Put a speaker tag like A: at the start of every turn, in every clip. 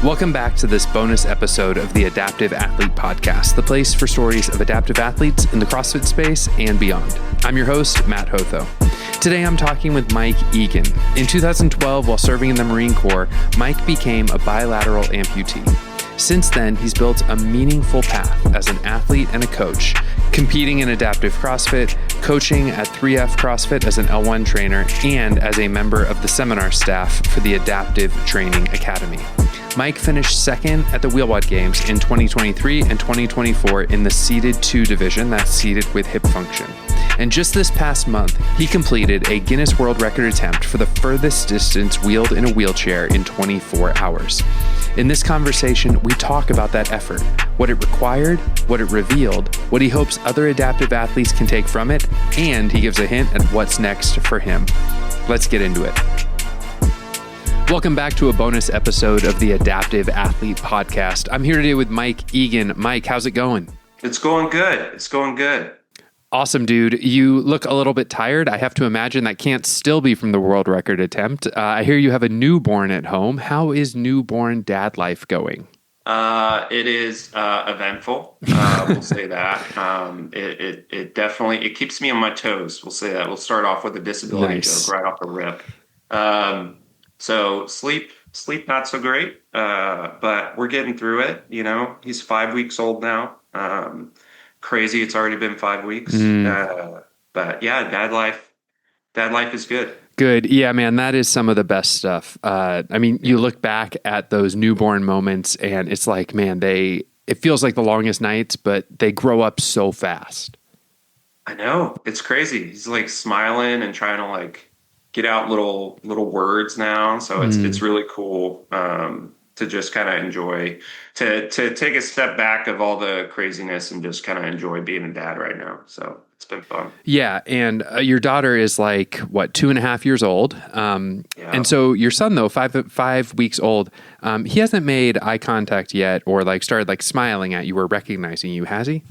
A: Welcome back to this bonus episode of the Adaptive Athlete Podcast, the place for stories of adaptive athletes in the CrossFit space and beyond. I'm your host, Matt Hotho. Today I'm talking with Mike Egan. In 2012, while serving in the Marine Corps, Mike became a bilateral amputee. Since then, he's built a meaningful path as an athlete and a coach, competing in adaptive CrossFit, coaching at 3F CrossFit as an L1 trainer, and as a member of the seminar staff for the Adaptive Training Academy. Mike finished second at the Wheelwad Games in 2023 and 2024 in the seated 2 division, that's seated with hip function. And just this past month, he completed a Guinness World Record attempt for the furthest distance wheeled in a wheelchair in 24 hours. In this conversation, we talk about that effort, what it required, what it revealed, what he hopes other adaptive athletes can take from it, and he gives a hint at what's next for him. Let's get into it. Welcome back to a bonus episode of the Adaptive Athlete Podcast. I'm here today with Mike Egan. Mike, how's it going?
B: It's going good. It's going good.
A: Awesome, dude. You look a little bit tired. I have to imagine that can't still be from the world record attempt. I hear you have a newborn at home. How is newborn dad life going?
B: It is eventful. We'll say that. It definitely keeps me on my toes. We'll say that. We'll start off with a disability joke right off the rip. So sleep not so great, but we're getting through it. You know, he's 5 weeks old now. Crazy. It's already been 5 weeks. But yeah, dad life is good.
A: Good. Yeah, man, that is some of the best stuff. You look back at those newborn moments and it's like, man, it feels like the longest nights, but they grow up so fast.
B: I know. It's crazy. He's like smiling and trying to like get out little words now. So it's really cool to just kind of enjoy, to take a step back of all the craziness and just kind of enjoy being a dad right now. So it's been fun.
A: Yeah. And your daughter is like, what, 2.5 years old? And so your son, though, 5 weeks old, he hasn't made eye contact yet or like started like smiling at you or recognizing you, has he?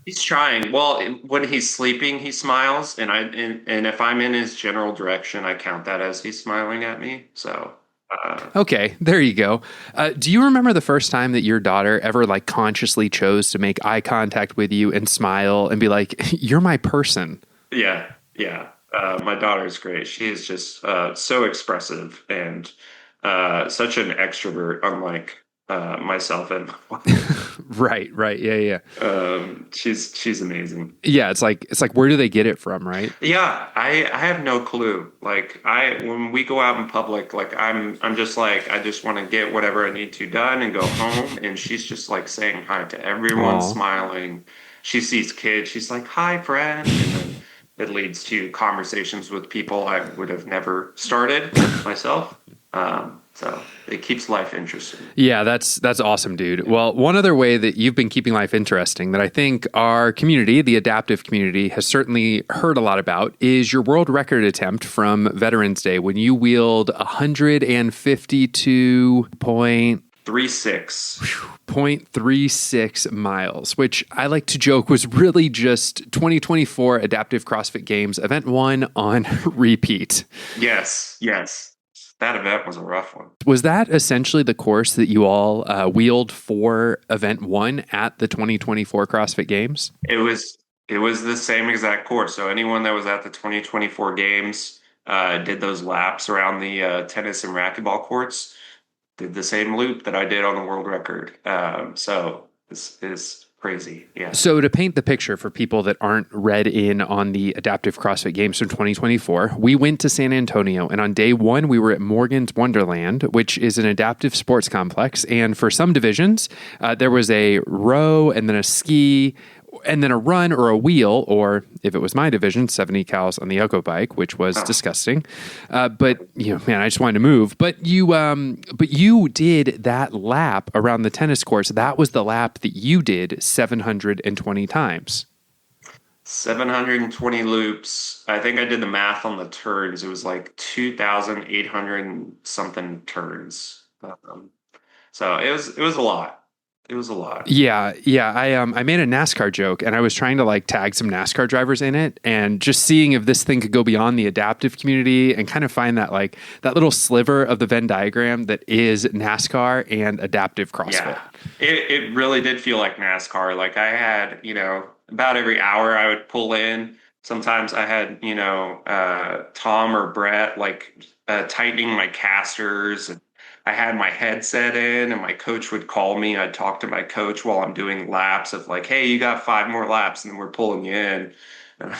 B: He's trying. Well, when he's sleeping, he smiles, and if I'm in his general direction, I count that as he's smiling at me. So,
A: okay, there you go. Do you remember the first time that your daughter ever like consciously chose to make eye contact with you and smile and be like, "You're my person"?
B: Yeah. My daughter is great. She is just so expressive and such an extrovert, unlike myself and my wife.
A: Right. Yeah.
B: She's amazing.
A: Yeah. It's like, where do they get it from? Right.
B: Yeah. I have no clue. Like when we go out in public, like I'm just like, I just want to get whatever I need to done and go home. And she's just like saying hi to everyone,
A: Aww.
B: Smiling. She sees kids. She's like, "Hi, friend." And then it leads to conversations with people I would have never started myself. So it keeps life interesting.
A: Yeah, that's awesome, dude. Well, one other way that you've been keeping life interesting that I think our community, the adaptive community, has certainly heard a lot about is your world record attempt from Veterans Day when you wheeled 152.36 miles, which I like to joke was really just 2024 Adaptive CrossFit Games Event 1 on repeat.
B: Yes. That event was a rough one.
A: Was that essentially the course that you all wheeled for Event 1 at the 2024 CrossFit Games?
B: It was the same exact course. So anyone that was at the 2024 Games did those laps around the tennis and racquetball courts, did the same loop that I did on the world record. So this is crazy. Yeah.
A: So to paint the picture for people that aren't read in on the Adaptive CrossFit Games from 2024, we went to San Antonio, and on day 1, we were at Morgan's Wonderland, which is an adaptive sports complex. And for some divisions, there was a row and then a ski and then a run or a wheel, or if it was my division, 70 cals on the Echo bike, which was disgusting. But I just wanted to move. But you did that lap around the tennis courts. That was the lap that you did 720 times.
B: 720 loops. I think I did the math on the turns. It was like 2,800 something turns. So it was a lot. It was a lot.
A: Yeah, yeah. I made a NASCAR joke, and I was trying to like tag some NASCAR drivers in it, and just seeing if this thing could go beyond the adaptive community and kind of find that like that little sliver of the Venn diagram that is NASCAR and adaptive CrossFit.
B: Yeah, it really did feel like NASCAR. Like I had, about every hour I would pull in. Sometimes I had, Tom or Brett like tightening my casters. And I had my headset in, and my coach would call me. I'd talk to my coach while I'm doing laps of like, hey, you got 5 more laps, and then we're pulling you in.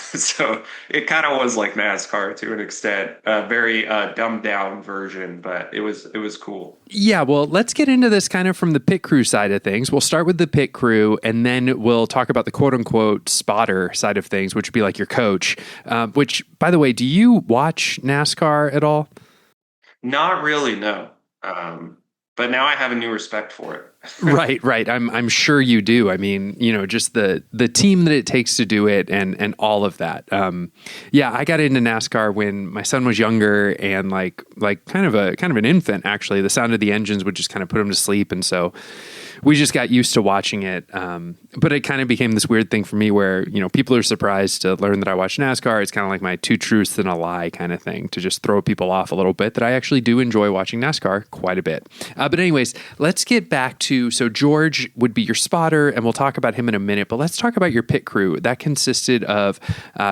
B: So it kind of was like NASCAR to an extent, a very dumbed down version, but it was cool.
A: Yeah, well, let's get into this kind of from the pit crew side of things. We'll start with the pit crew, and then we'll talk about the quote unquote spotter side of things, which would be like your coach. Which, by the way, do you watch NASCAR at all?
B: Not really, no. But now I have a new respect for it.
A: Right. I'm sure you do. I mean, just the team that it takes to do it and all of that. Yeah, I got into NASCAR when my son was younger and like kind of an infant actually. The sound of the engines would just kind of put him to sleep, and so we just got used to watching it. But it kind of became this weird thing for me where, people are surprised to learn that I watch NASCAR. It's kind of like my two truths and a lie kind of thing to just throw people off a little bit, that I actually do enjoy watching NASCAR quite a bit. But anyways, let's get back to, so George would be your spotter, and we'll talk about him in a minute, but let's talk about your pit crew. That consisted of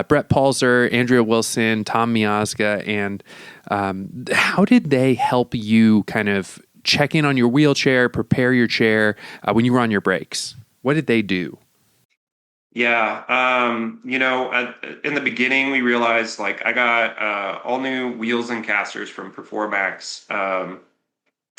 A: Brett Palzer, Andrea Wilson, Tom Miazga, and how did they help you kind of check in on your wheelchair, prepare your chair when you were on your breaks? What did they do?
B: Yeah, in the beginning, we realized like I got all new wheels and casters from Performax,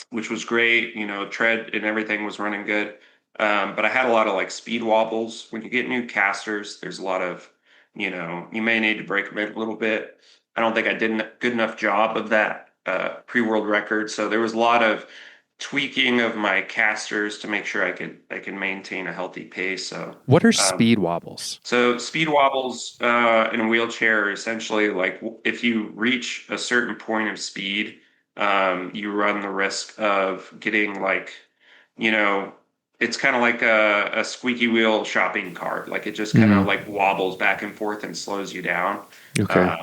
B: which was great. Tread and everything was running good. But I had a lot of like speed wobbles. When you get new casters, there's a lot of, you may need to break them a little bit. I don't think I did a good enough job of that pre-world record. So there was a lot of tweaking of my casters to make sure I can maintain a healthy pace. So
A: what are speed wobbles?
B: So speed wobbles in a wheelchair are essentially like if you reach a certain point of speed, you run the risk of getting like, it's kind of like a squeaky wheel shopping cart. Like it just kind of like wobbles back and forth and slows you down.
A: Okay.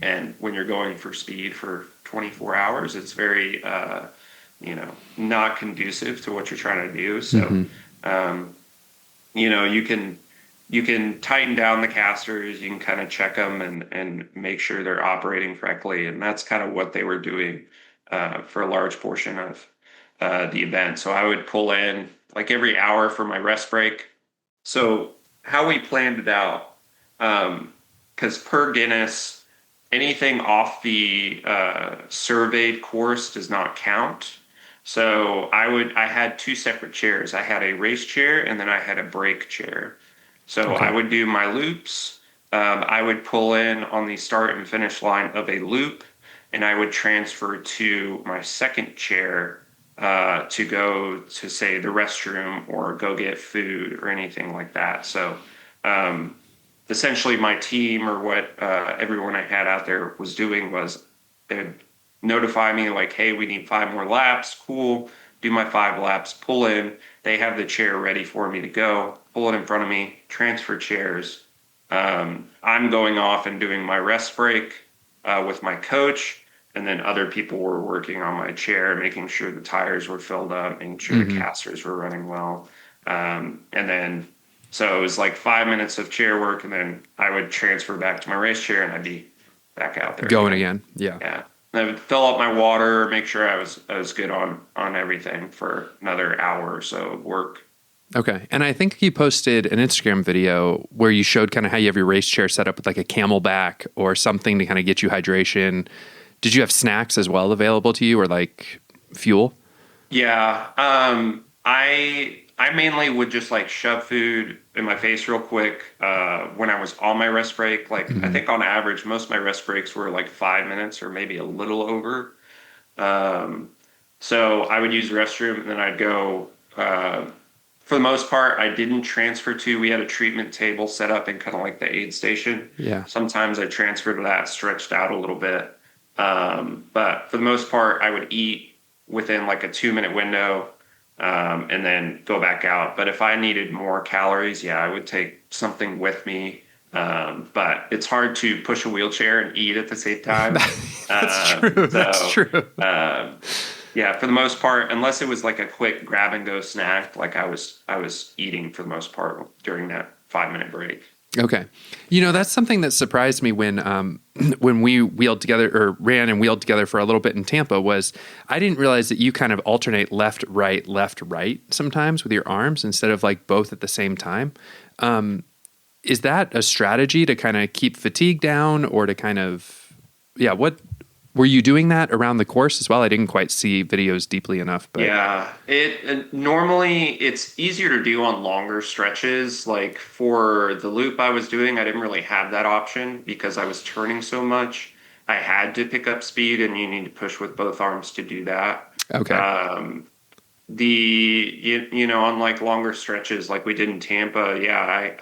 B: And when you're going for speed for 24 hours, it's very, not conducive to what you're trying to do. So, you can tighten down the casters, you can kind of check them and make sure they're operating correctly. And that's kind of what they were doing for a large portion of the event. So I would pull in like every hour for my rest break. So how we planned it out, because per Guinness, anything off the surveyed course does not count. So I had two separate chairs. I had a race chair and then I had a break chair. So I would do my loops. I would pull in on the start and finish line of a loop, and I would transfer to my second chair to go to, say, the restroom or go get food or anything like that. So essentially my team, or what everyone I had out there was doing, was they'd notify me like, hey, we need 5 more laps. Cool. Do my 5 laps, pull in. They have the chair ready for me to go, pull it in front of me, transfer chairs. I'm going off and doing my rest break with my coach, and then other people were working on my chair, making sure the tires were filled up, making sure the casters were running well. And then, so it was like 5 minutes of chair work, and then I would transfer back to my race chair, and I'd be back out there
A: going again.
B: Yeah. I would fill up my water, make sure I was good on everything for another hour or so of work.
A: Okay. And I think you posted an Instagram video where you showed kind of how you have your race chair set up with like a Camelback or something to kind of get you hydration. Did you have snacks as well available to you, or like fuel?
B: Yeah. I mainly would just like shove food in my face real quick when I was on my rest break. Like I think on average, most of my rest breaks were like 5 minutes or maybe a little over. So I would use the restroom, and then I'd go. For the most part, I didn't transfer to. We had a treatment table set up in kind of like the aid station.
A: Yeah.
B: Sometimes I transferred to that, stretched out a little bit. But for the most part, I would eat within like a 2-minute window. and then go back out. But if I needed more calories, yeah, I would take something with me. But it's hard to push a wheelchair and eat at the same time.
A: That's true. That's true.
B: Yeah, for the most part, unless it was like a quick grab and go snack, like I was eating for the most part during that 5-minute break.
A: Okay. That's something that surprised me when we wheeled together or ran and wheeled together for a little bit in Tampa was I didn't realize that you kind of alternate left, right sometimes with your arms instead of like both at the same time. Is that a strategy to kind of keep fatigue down or to kind of, what were you doing that around the course as well? I didn't quite see videos deeply enough, but
B: yeah, normally it's easier to do on longer stretches. Like for the loop I was doing, I didn't really have that option because I was turning so much. I had to pick up speed, and you need to push with both arms to do that.
A: Okay.
B: On like longer stretches like we did in Tampa,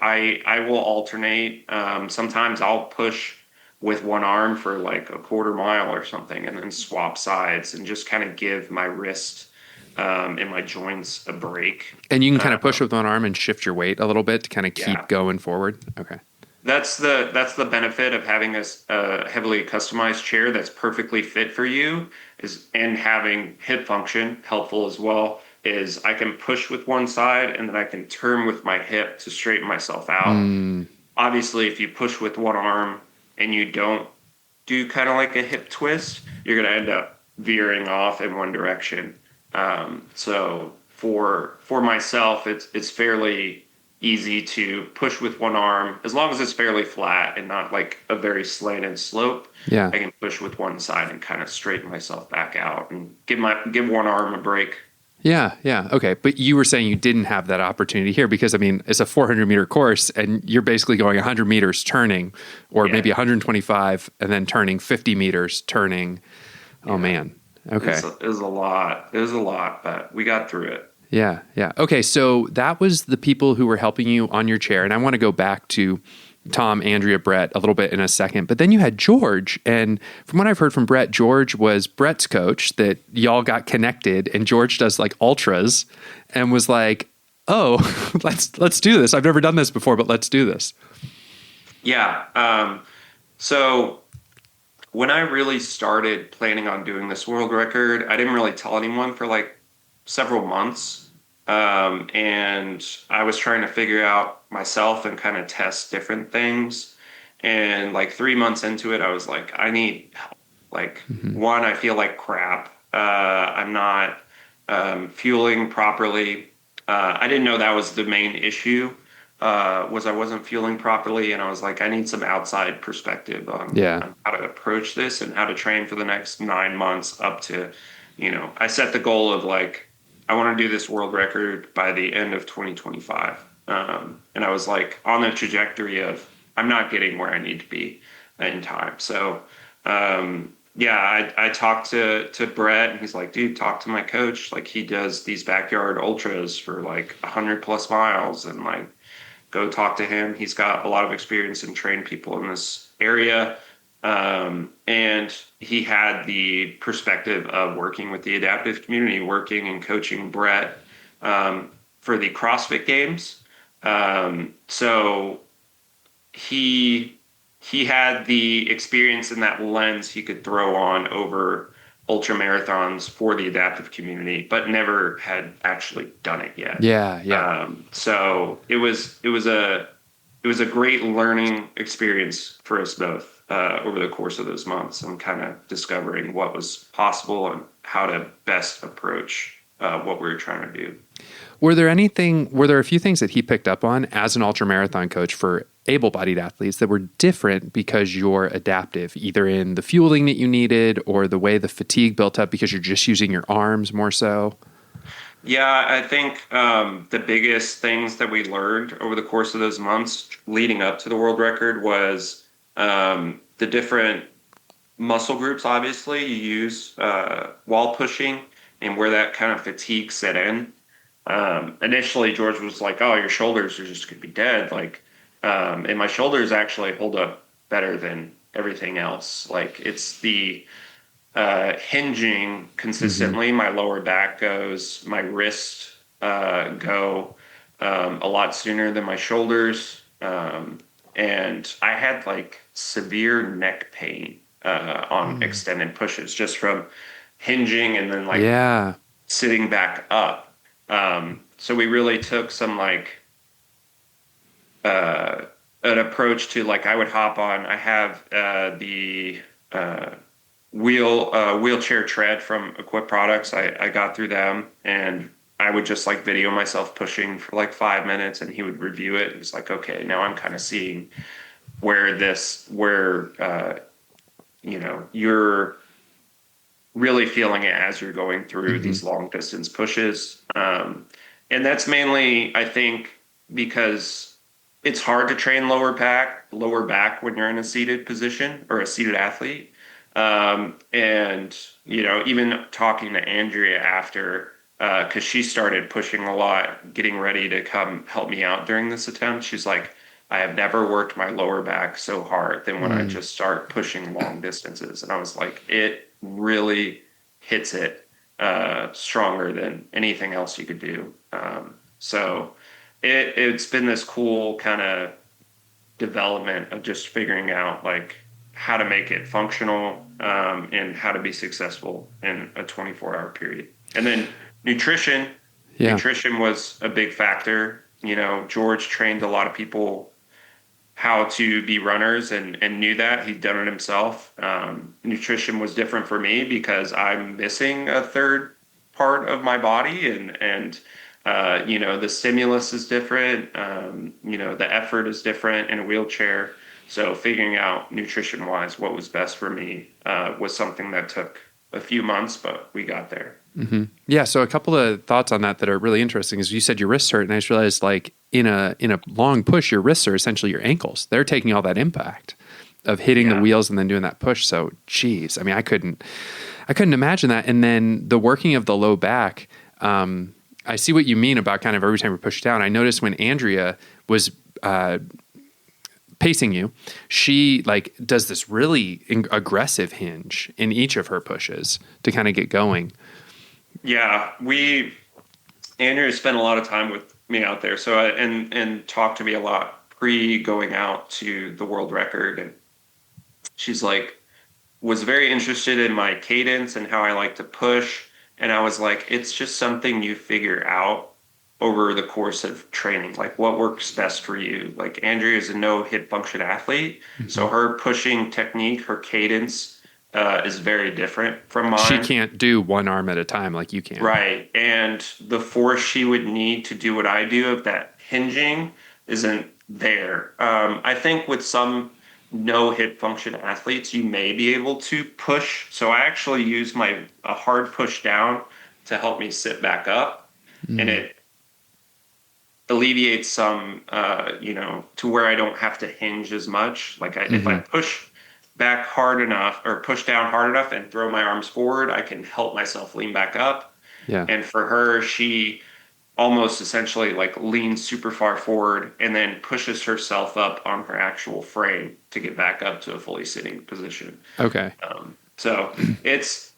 B: I will alternate. Sometimes I'll push with one arm for like a quarter mile or something and then swap sides and just kind of give my wrist and my joints a break.
A: And you can kind of push with one arm and shift your weight a little bit to kind of keep going forward. Okay.
B: That's the benefit of having a heavily customized chair that's perfectly fit for you and having hip function helpful as well is I can push with one side and then I can turn with my hip to straighten myself out. Obviously, if you push with one arm and you don't do kind of like a hip twist, you're going to end up veering off in one direction. So for myself, it's fairly easy to push with one arm as long as it's fairly flat and not like a very slanted slope.
A: Yeah,
B: I can push with one side and kind of straighten myself back out and give one arm a break.
A: Yeah. Okay. But you were saying you didn't have that opportunity here because, I mean, it's a 400-meter course and you're basically going 100 meters turning or maybe 125 and then turning 50 meters turning. Oh, man. Okay.
B: It was a lot. It was a lot, but we got through it.
A: Yeah. Okay. So that was the people who were helping you on your chair. And I want to go back to Tom, Andrea, Brett a little bit in a second. But then you had George. And from what I've heard from Brett, George was Brett's coach, that y'all got connected and George does like ultras and was like, oh, let's do this. I've never done this before, but let's do this.
B: Yeah. So when I really started planning on doing this world record, I didn't really tell anyone for like several months. And I was trying to figure out myself and kind of test different things. And like 3 months into it, I was like, I need help. Like one, I feel like crap. I'm not fueling properly. I didn't know that was the main issue, was I wasn't fueling properly. And I was like, I need some outside perspective on how to approach this and how to train for the next 9 months up to, I set the goal of like, I want to do this world record by the end of 2025. And I was like on the trajectory of I'm not getting where I need to be in time. So, I talked to Brett and he's like, dude, talk to my coach. Like he does these backyard ultras for like 100+ miles and like go talk to him. He's got a lot of experience in training people in this area. And he had the perspective of working with the adaptive community, working and coaching Brett for the CrossFit Games. So he had the experience in that lens he could throw on over ultra marathons for the adaptive community, but never had actually done it yet.
A: Yeah.
B: So it was a great learning experience for us both. Over the course of those months and kind of discovering what was possible and how to best approach what we were trying to do.
A: Were there a few things that he picked up on as an ultramarathon coach for able-bodied athletes that were different because you're adaptive, either in the fueling that you needed or the way the fatigue built up because you're just using your arms more so?
B: Yeah, I think the biggest things that we learned over the course of those months leading up to the world record was the different muscle groups, obviously, you use while pushing and where that kind of fatigue set in. Initially, George was like, oh, your shoulders are just going to be dead. Like, and my shoulders actually hold up better than everything else. Like, it's the hinging consistently, my lower back goes, my wrists go a lot sooner than my shoulders. And I had like severe neck pain on extended pushes just from hinging and then like sitting back up. So we really took some like an approach to like I would hop on. I have the wheelchair tread from Equip Products. I got through them, and I would just like video myself pushing for like 5 minutes, and he would review it. It's like, okay, now I'm kind of seeing where you're really feeling it as you're going through these long distance pushes. And that's mainly, I think, because it's hard to train lower back when you're in a seated position or a seated athlete. And, even talking to Andrea after, because she started pushing a lot, getting ready to come help me out during this attempt. She's like, I have never worked my lower back so hard than when I just start pushing long distances. And I was like, it really hits it stronger than anything else you could do. So it's been this cool kind of development of just figuring out like how to make it functional and how to be successful in a 24-hour period. And then nutrition was a big factor. George trained a lot of people how to be runners and knew that. He'd done it himself. Nutrition was different for me because I'm missing a third part of my body and the stimulus is different. The effort is different in a wheelchair. So figuring out nutrition-wise what was best for me was something that took a few months, but we got there.
A: Mm-hmm. Yeah. So a couple of thoughts on that are really interesting is you said your wrists hurt, and I just realized like in a long push, your wrists are essentially your ankles. They're taking all that impact of hitting the wheels and then doing that push. So, geez, I mean, I couldn't imagine that. And then the working of the low back, I see what you mean about kind of every time we push down. I noticed when Andrea was pacing you, she like does this really aggressive hinge in each of her pushes to kind of get going.
B: Yeah, Andrea spent a lot of time with me out there, so and talked to me a lot pre going out to the world record, and she's like was very interested in my cadence and how I like to push, and I was like, it's just something you figure out over the course of training, like what works best for you. Like Andrea is a no hip function athlete, so her pushing technique, her cadence is very different from mine.
A: She can't do one arm at a time like you can.
B: Right. And the force she would need to do what I do of that hinging isn't there. I think with some no hip function athletes, you may be able to push. So I actually use a hard push down to help me sit back up. And it alleviates some, to where I don't have to hinge as much. Like if I push back hard enough or push down hard enough and throw my arms forward, I can help myself lean back up. Yeah. And for her, she almost essentially like leans super far forward and then pushes herself up on her actual frame to get back up to a fully sitting position.
A: Okay.
B: So it's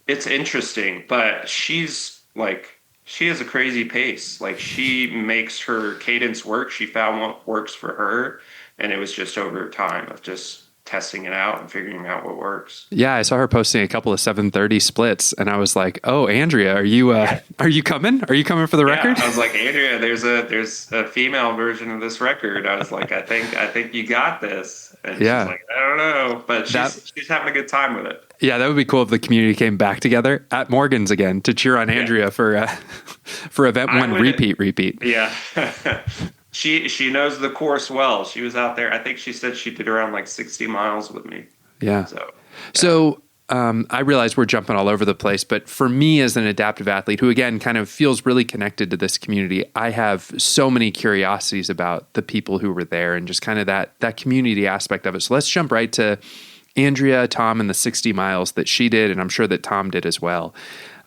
B: interesting, but she has a crazy pace. Like she makes her cadence work. She found what works for her. And it was just over time of just testing it out and figuring out what works.
A: Yeah, I saw her posting a couple of 7:30 splits, and I was like, "Oh, Andrea, are you coming? Are you coming for the record?"
B: I was like, "Andrea, there's a female version of this record." I was like, "I think you got this." And she's like, "I don't know," but she's having a good time with it.
A: Yeah, that would be cool if the community came back together at Morgan's again to cheer on Andrea for event one repeat. Yeah.
B: She knows the course well. She was out there. I think she said she did around like 60 miles with me.
A: Yeah. So I realize we're jumping all over the place, but for me as an adaptive athlete who, again, kind of feels really connected to this community, I have so many curiosities about the people who were there and just kind of that community aspect of it. So let's jump right to Andrea, Tom, and the 60 miles that she did, and I'm sure that Tom did as well.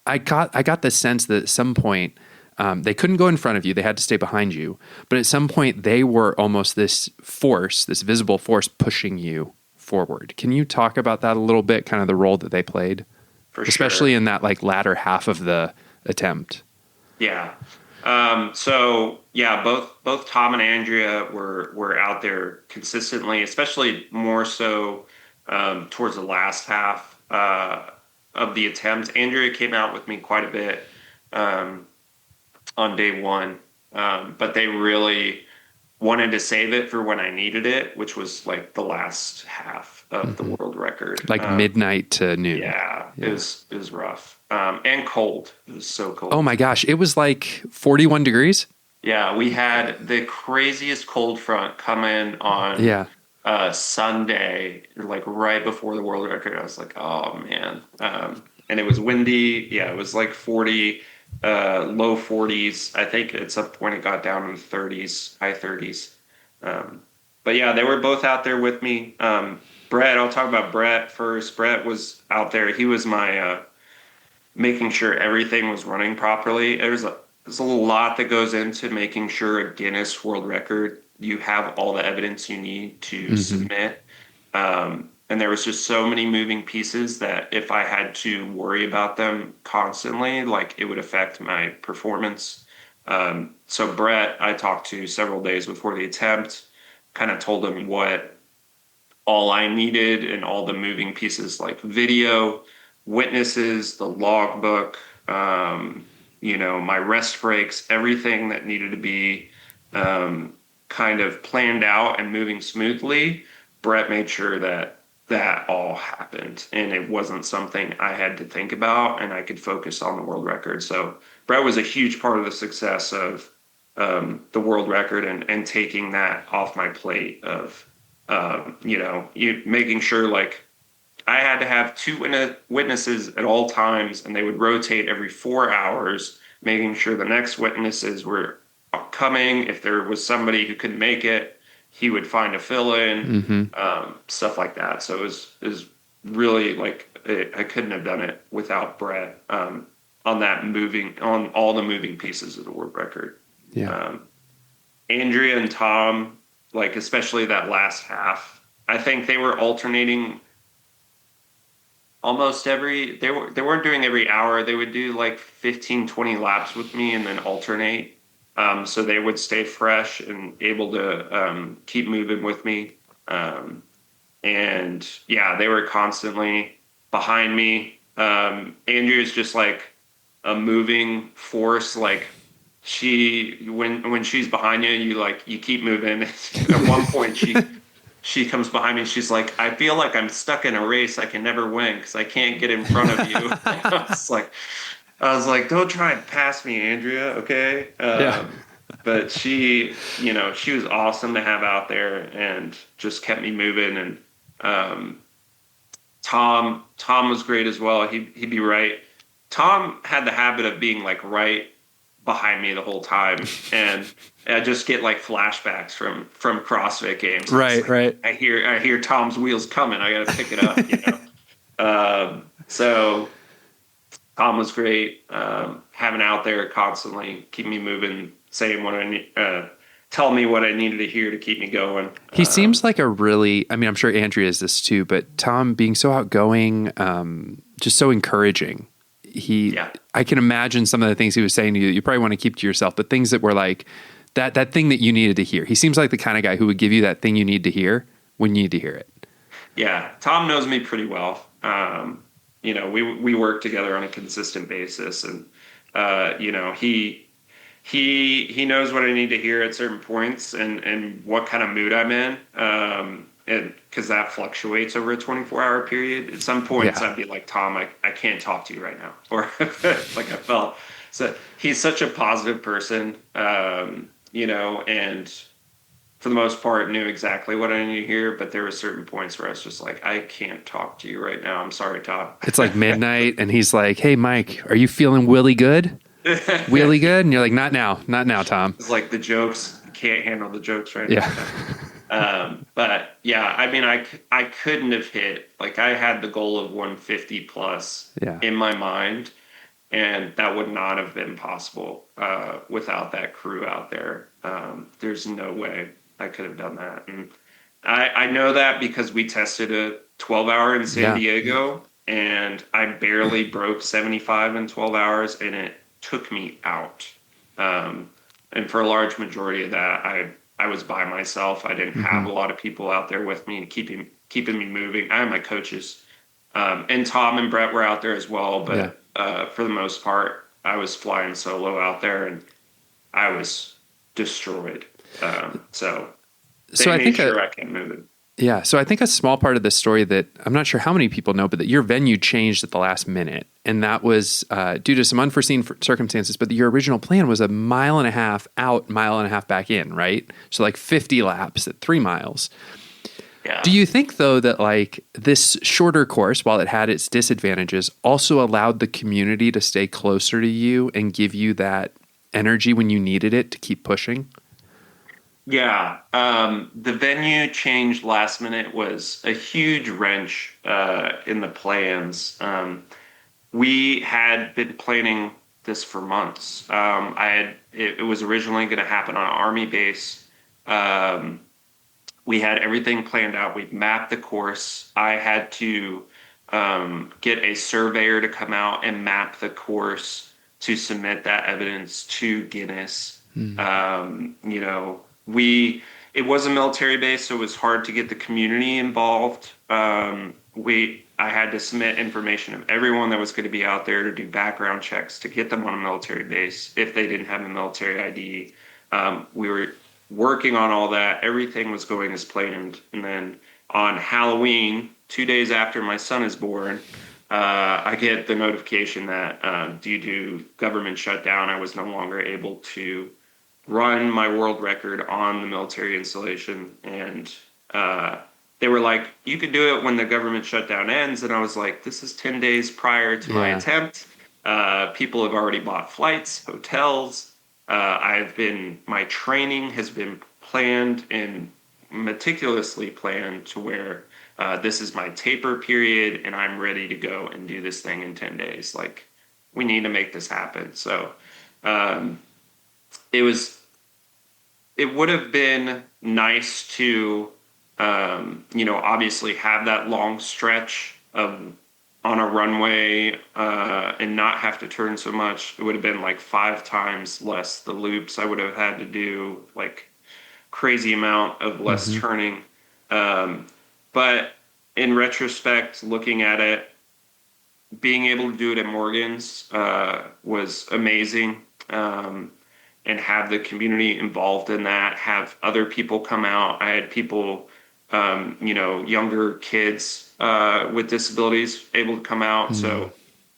A: I got the sense that at some point, they couldn't go in front of you. They had to stay behind you. But at some point, they were almost this visible force pushing you forward. Can you talk about that a little bit, kind of the role that they played? Especially in that like latter half of the attempt.
B: Yeah. Both Tom and Andrea were out there consistently, especially more so towards the last half of the attempt. Andrea came out with me quite a bit on day one, but they really wanted to save it for when I needed it, which was like the last half of the world record,
A: like midnight to noon.
B: Yeah. It was rough and cold. It was so cold.
A: Oh my gosh, it was like 41 degrees.
B: Yeah, we had the craziest cold front come in on Sunday, like right before the world record. I was like, oh man. And it was windy. Yeah, it was like 40, low 40s. I think at some point it got down in the 30s, high 30s. But yeah, they were both out there with me. Brett, I'll talk about Brett first. Brett was out there. He was my making sure everything was running properly. There's a lot that goes into making sure a Guinness World Record, you have all the evidence you need to submit. And there was just so many moving pieces that if I had to worry about them constantly, like it would affect my performance. So Brett, I talked to several days before the attempt, kind of told him what all I needed and all the moving pieces like video, witnesses, the logbook, my rest breaks, everything that needed to be kind of planned out and moving smoothly. Brett made sure that all happened and it wasn't something I had to think about and I could focus on the world record. So Brett was a huge part of the success of the world record and taking that off my plate of, making sure like I had to have two witnesses at all times and they would rotate every 4 hours, making sure the next witnesses were coming. If there was somebody who couldn't make it, he would find a fill-in, stuff like that. So it was really like I couldn't have done it without Brett on all the moving pieces of the world record.
A: Yeah.
B: Andrea and Tom, like especially that last half, I think they were alternating almost they weren't doing every hour. They would do like 15, 20 laps with me and then alternate. So they would stay fresh and able to keep moving with me. And yeah, they were constantly behind me. Andrea's just like a moving force. Like when she's behind you, you keep moving. At one point she comes behind me. She's like, I feel like I'm stuck in a race. I can never win because I can't get in front of you. I was like, don't try and pass me, Andrea. Okay. But she was awesome to have out there and just kept me moving. And Tom was great as well. He'd be right. Tom had the habit of being like right behind me the whole time, and I just get like flashbacks from CrossFit Games.
A: Right.
B: I hear Tom's wheels coming. I got to pick it up. So Tom was great, having out there constantly, keep me moving, saying what I need, tell me what I needed to hear to keep me going.
A: He seems like I'm sure Andrea is this too, but Tom being so outgoing, just so encouraging. I can imagine some of the things he was saying to you that you probably want to keep to yourself, but things that were like that thing that you needed to hear. He seems like the kind of guy who would give you that thing you need to hear when you need to hear it. Yeah.
B: Tom knows me pretty well. We work together on a consistent basis, and he knows what I need to hear at certain points and what kind of mood I'm in. And because that fluctuates over a 24-hour period. At some points, I'd be like, Tom, I can't talk to you right now. Or like I felt. So he's such a positive person, and for the most part knew exactly what I need to hear. But there were certain points where I was just like, I can't talk to you right now. I'm sorry, Tom.
A: It's like midnight and he's like, hey, Mike, are you feeling really good? Really good? And you're like, not now, Tom.
B: It's like the jokes, can't handle the jokes right now. But yeah, I mean, I couldn't have hit, like I had the goal of 150 plus in my mind, and that would not have been possible without that crew out there. There's no way I could have done that. And I know that because we tested a 12-hour in San
A: Yeah.
B: Diego, and I barely broke 75 in 12 hours, and it took me out. And for a large majority of that, I was by myself. I didn't have
A: Hmm.
B: a lot of people out there with me and keeping me moving. I had my coaches, and Tom and Brett were out there as well,
A: Yeah.
B: but for the most part, I was flying solo out there, and I was destroyed. So
A: So
B: they
A: I
B: made
A: think
B: sure I kept moving.
A: yeah. So I think a small part of this story that I'm not sure how many people know, but that your venue changed at the last minute. And that was due to some unforeseen circumstances. But your original plan was a mile and a half out, mile and a half back in, right? So like 50 laps at 3 miles.
B: Yeah.
A: Do you think, though, that like this shorter course, while it had its disadvantages, also allowed the community to stay closer to you and give you that energy when you needed it to keep pushing?
B: Yeah. The venue change last minute was a huge wrench in the plans. We had been planning this for months. It was originally going to happen on an army base. Um, we had everything planned out. We mapped the course. I had to get a surveyor to come out and map the course to submit that evidence to Guinness. You know, it was a military base, so it was hard to get the community involved. I had to submit information of everyone that was going to be out there to do background checks to get them on a military base if they didn't have a military ID. We were working on all that. Everything was going as planned. And then on Halloween, 2 days after my son is born, I get the notification that due to government shutdown, I was no longer able to run my world record on the military installation. And they were like, you could do it when the government shutdown ends. And I was like, this is 10 days prior to my attempt. People have already bought flights, hotels. My training has been planned and meticulously planned to where this is my taper period and I'm ready to go and do this thing in 10 days. Like, we need to make this happen. So um, it was, it would have been nice to, obviously have that long stretch of on a runway and not have to turn so much. It would have been like 5 times less the loops I would have had to do, like crazy amount of less
A: Mm-hmm.
B: turning. But in retrospect, looking at it, being able to do it at Morgan's was amazing. And have the community involved in that, have other people come out. I had people, younger kids with disabilities able to come out. So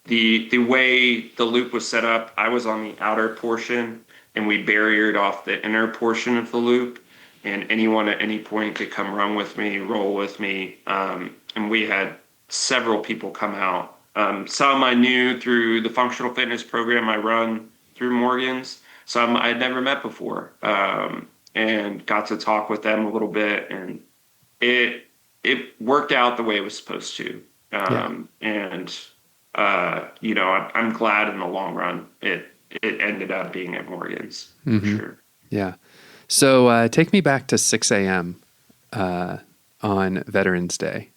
B: the way the loop was set up, I was on the outer portion and we barriered off the inner portion of the loop. And anyone at any point could come run with me, roll with me. And we had several people come out. Some I knew through the functional fitness program I run through Morgan's. Some I'd never met before, and got to talk with them a little bit, and it worked out the way it was supposed to. And I'm glad in the long run it ended up being at Morgan's for sure.
A: Yeah. So take me back to 6 a.m. On Veterans Day.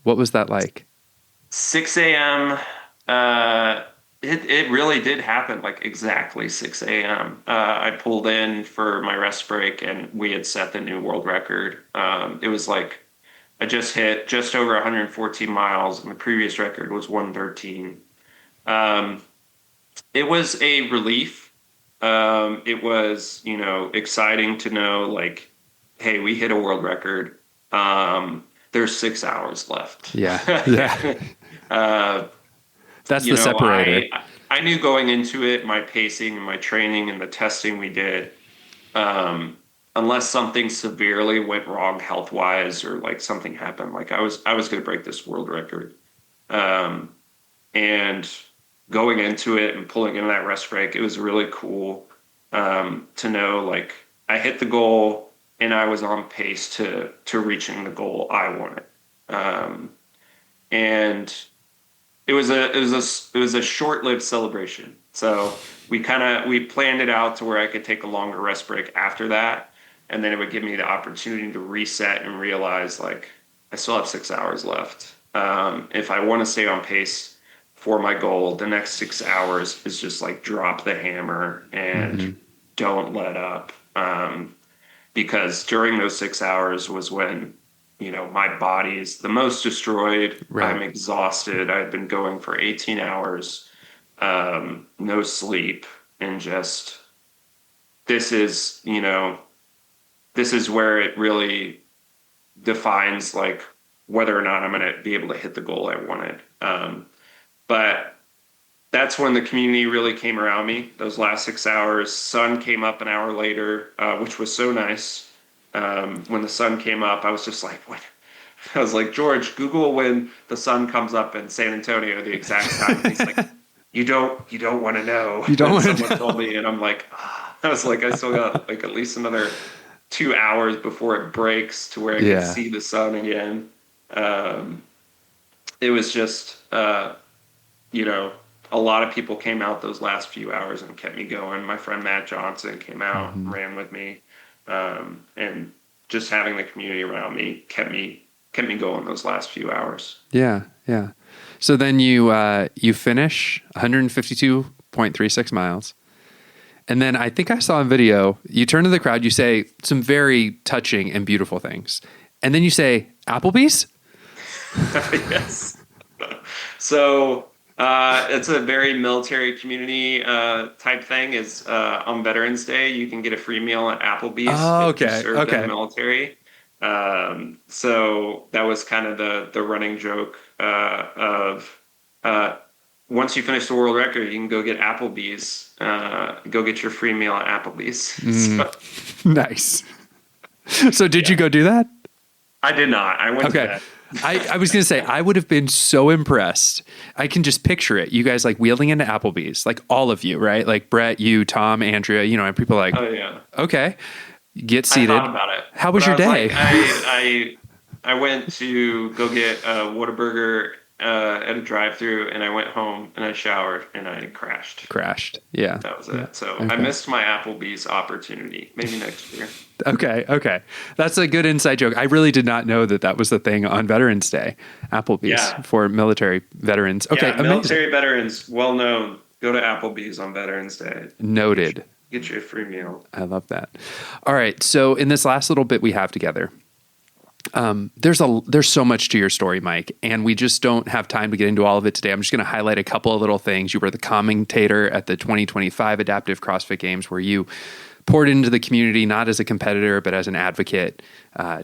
A: What was that like?
B: 6 a.m. It really did happen like exactly 6 a.m. I pulled in for my rest break and we had set the new world record. It was like I just hit just over 114 miles and the previous record was 113. It was a relief. It was, exciting to know like, hey, we hit a world record. There's 6 hours left.
A: Yeah. Yeah. That's the separator.
B: I knew going into it, my pacing and my training and the testing we did, unless something severely went wrong health wise or like something happened, like I was going to break this world record. And going into it and pulling in that rest break, it was really cool to know like I hit the goal and I was on pace to reaching the goal I wanted. And it was a short-lived celebration. So we planned it out to where I could take a longer rest break after that. And then it would give me the opportunity to reset and realize like I still have 6 hours left. If I want to stay on pace for my goal, the next 6 hours is just like drop the hammer and don't let up. Because during those 6 hours was when, my body is the most destroyed.
A: Right.
B: I'm exhausted. I've been going for 18 hours, no sleep, and just, this is where it really defines like whether or not I'm going to be able to hit the goal I wanted. But that's when the community really came around me. Those last 6 hours, sun came up an hour later, which was so nice. When the sun came up, I was just like, what? I was like, George, Google when the sun comes up in San Antonio, the exact time. And he's like, you don't want to know.
A: You don't want to know.
B: Someone told me, and I'm like, I was like, I still got like at least another 2 hours before it breaks to where I can see the sun again. It was just, a lot of people came out those last few hours and kept me going. My friend Matt Johnson came out and ran with me. And just having the community around me kept me going those last few hours.
A: Yeah. Yeah. So then you finish 152.36 miles. And then I think I saw in video, you turn to the crowd, you say some very touching and beautiful things. And then you say, Applebee's?
B: Yes. So it's a very military community type thing. Is on Veterans Day, you can get a free meal at Applebee's.
A: Oh,
B: if you
A: okay.
B: served in the military. So that was kind of the running joke of once you finish the world record, you can go get Applebee's. Go get your free meal at Applebee's. So,
A: nice. So did you go do that?
B: I did not. I went to that.
A: I was going to say, I would have been so impressed. I can just picture it. You guys like wheeling into Applebee's, like all of you, right? Like Brett, you, Tom, Andrea, and people like,
B: oh yeah.
A: Okay, get seated.
B: I thought about it.
A: How was your day?
B: Like, I went to go get a Whataburger at a drive-thru, and I went home and I showered and I crashed. Yeah. That was it. So I missed my Applebee's opportunity. Maybe next year.
A: Okay. That's a good inside joke. I really did not know that was the thing on Veterans Day, Applebee's for military veterans. Okay,
B: yeah, military veterans, well known. Go to Applebee's on Veterans Day.
A: Noted.
B: Get you a free meal.
A: I love that. All right, so in this last little bit we have together, there's so much to your story, Mike, and we just don't have time to get into all of it today. I'm just going to highlight a couple of little things. You were the commentator at the 2025 Adaptive CrossFit Games, where you poured into the community, not as a competitor, but as an advocate,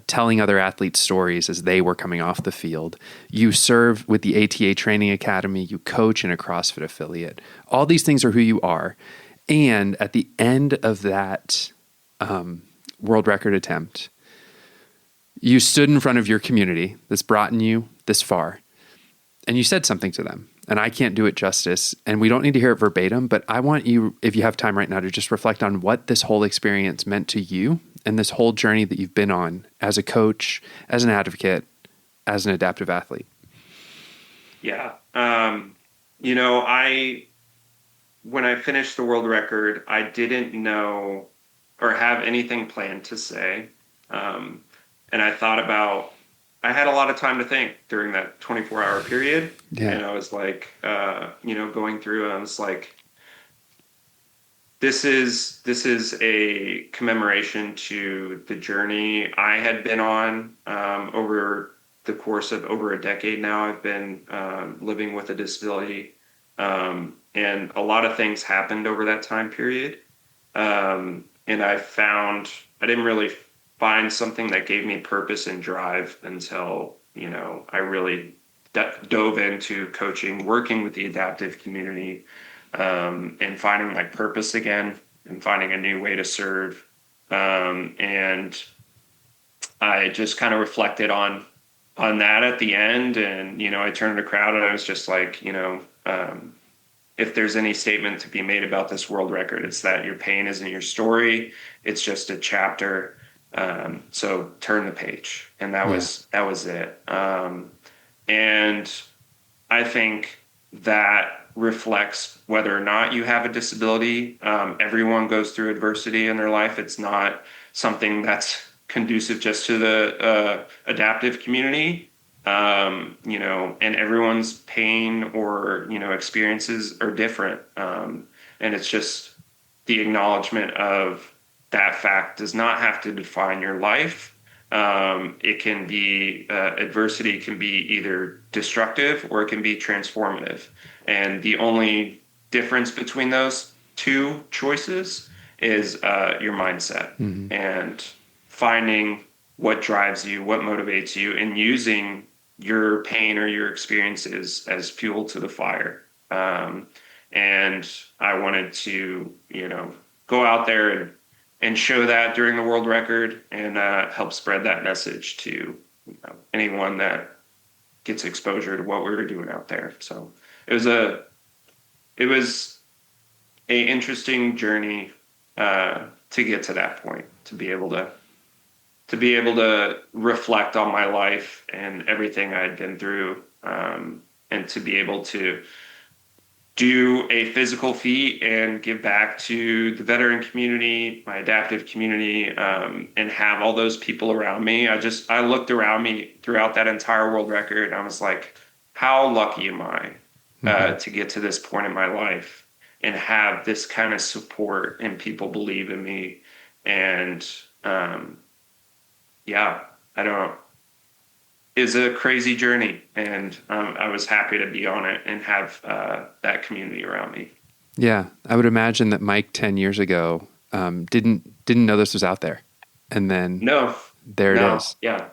A: telling other athletes stories as they were coming off the field. You serve with the ATA Training Academy. You coach in a CrossFit affiliate. All these things are who you are. And at the end of that world record attempt, you stood in front of your community that's brought you this far, and you said something to them. And I can't do it justice, and we don't need to hear it verbatim, but I want you, if you have time right now, to just reflect on what this whole experience meant to you and this whole journey that you've been on as a coach, as an advocate, as an adaptive athlete.
B: Yeah. When I finished the world record, I didn't know or have anything planned to say. And I thought I had a lot of time to think during that 24-hour period. Yeah. And I was like, going through, and I was like, this is a commemoration to the journey I had been on over the course of over a decade now. I've been living with a disability, and a lot of things happened over that time period. And I found I didn't really find something that gave me purpose and drive until, I really dove into coaching, working with the adaptive community, and finding my purpose again and finding a new way to serve. And I just kind of reflected on that at the end. And, I turned to the crowd and I was just like, if there's any statement to be made about this world record, it's that your pain isn't your story. It's just a chapter. So turn the page. And that was it. And I think that reflects whether or not you have a disability. Everyone goes through adversity in their life. It's not something that's conducive just to the adaptive community. And everyone's pain or, experiences are different. And it's just the acknowledgement of that fact does not have to define your life. It can be, adversity can be either destructive or it can be transformative. And the only difference between those two choices is your mindset and finding what drives you, what motivates you, and using your pain or your experiences as fuel to the fire. And I wanted to, go out there and show that during the world record and help spread that message to anyone that gets exposure to what we were doing out there. So it was a interesting journey to get to that point, to be able to reflect on my life and everything I had been through, and to be able to do a physical feat and give back to the veteran community, my adaptive community, and have all those people around me. I looked around me throughout that entire world record, and I was like, how lucky am I to get to this point in my life and have this kind of support and people believe in me. And it's a crazy journey, and I was happy to be on it and have that community around me.
A: Yeah, I would imagine that Mike 10 years ago didn't know this was out there, and then it is.
B: Yeah,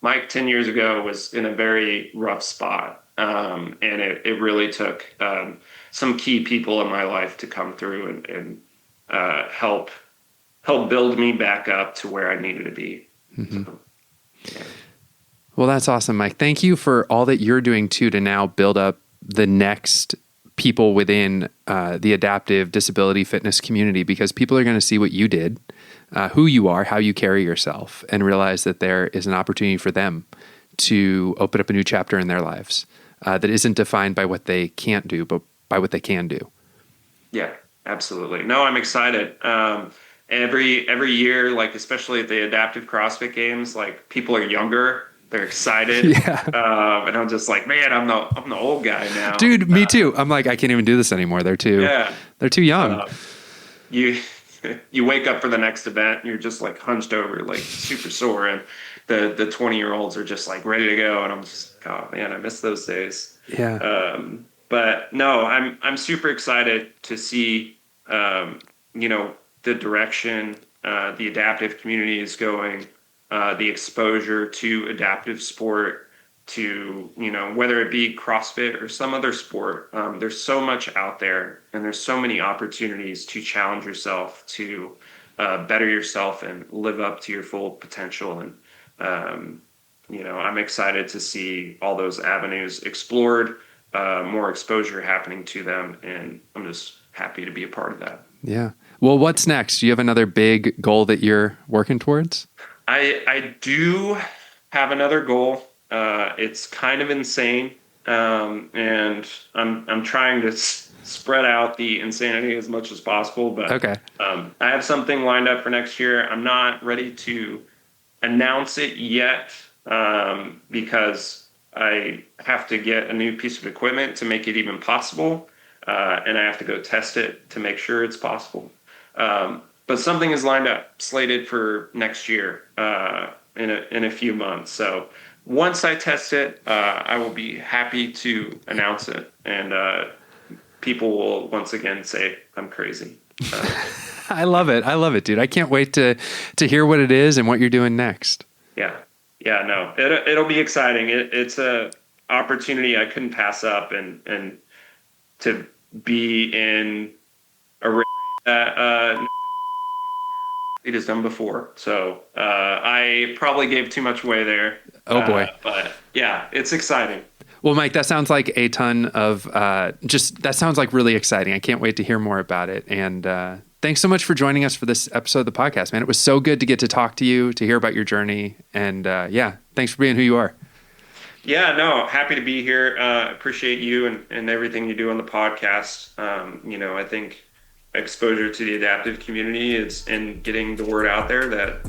B: Mike 10 years ago was in a very rough spot, and it really took some key people in my life to come through and help build me back up to where I needed to be. So, yeah.
A: Well, that's awesome, Mike. Thank you for all that you're doing too to now build up the next people within the adaptive disability fitness community, because people are going to see what you did, who you are, how you carry yourself, and realize that there is an opportunity for them to open up a new chapter in their lives that isn't defined by what they can't do, but by what they can do.
B: Yeah, absolutely. No, I'm excited. Every year, like especially at the Adaptive CrossFit Games, like people are younger. They're excited. Yeah. And I'm just like, man, I'm the old guy now.
A: Dude, me too. I'm like, I can't even do this anymore. They're too young.
B: You wake up for the next event and you're just like hunched over, like super sore. And the 20-year-olds are just like ready to go. And I'm just, oh man, I miss those days.
A: Yeah.
B: But no, I'm super excited to see, the direction the adaptive community is going. The exposure to adaptive sport, to, whether it be CrossFit or some other sport. There's so much out there, and there's so many opportunities to challenge yourself, to better yourself and live up to your full potential. And, I'm excited to see all those avenues explored, more exposure happening to them. And I'm just happy to be a part of that.
A: Yeah. Well, what's next? Do you have another big goal that you're working towards?
B: I do have another goal. It's kind of insane, and I'm trying to spread out the insanity as much as possible. But
A: okay.
B: I have something lined up for next year. I'm not ready to announce it yet because I have to get a new piece of equipment to make it even possible, and I have to go test it to make sure it's possible. But something is lined up, slated for next year, in a few months. So once I test it, I will be happy to announce it, and people will once again say I'm crazy.
A: I love it, dude. I can't wait to hear what it is and what you're doing next.
B: Yeah, no, it'll be exciting. It's a opportunity I couldn't pass up, and to be in a race that it has done before. So I probably gave too much away there.
A: Oh boy.
B: But yeah, it's exciting.
A: Well, Mike, that sounds like a ton of that sounds like really exciting. I can't wait to hear more about it. And thanks so much for joining us for this episode of the podcast, man. It was so good to get to talk to you, to hear about your journey. And thanks for being who you are.
B: Yeah, no, happy to be here. Appreciate you and everything you do on the podcast. I think exposure to the adaptive community and getting the word out there that,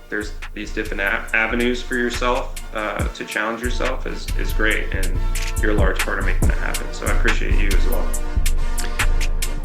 B: there's these different avenues for yourself to challenge yourself is great. And you're a large part of making that happen. So I appreciate you as well.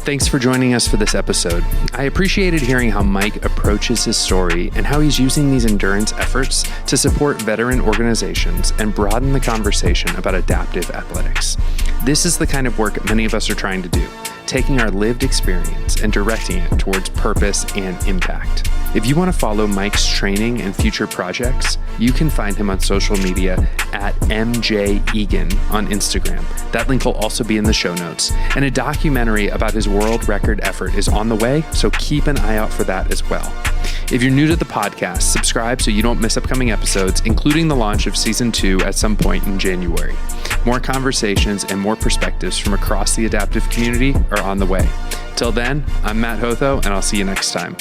A: Thanks for joining us for this episode. I appreciated hearing how Mike approaches his story and how he's using these endurance efforts to support veteran organizations and broaden the conversation about adaptive athletics. This is the kind of work many of us are trying to do, taking our lived experience and directing it towards purpose and impact. If you want to follow Mike's training and future projects, you can find him on social media at MJ Egan on Instagram. That link will also be in the show notes. And a documentary about his world record effort is on the way, so keep an eye out for that as well. If you're new to the podcast, subscribe so you don't miss upcoming episodes, including the launch of season 2 at some point in January. More conversations and more perspectives from across the adaptive community are on the way. Till then, I'm Matt Hotho, and I'll see you next time.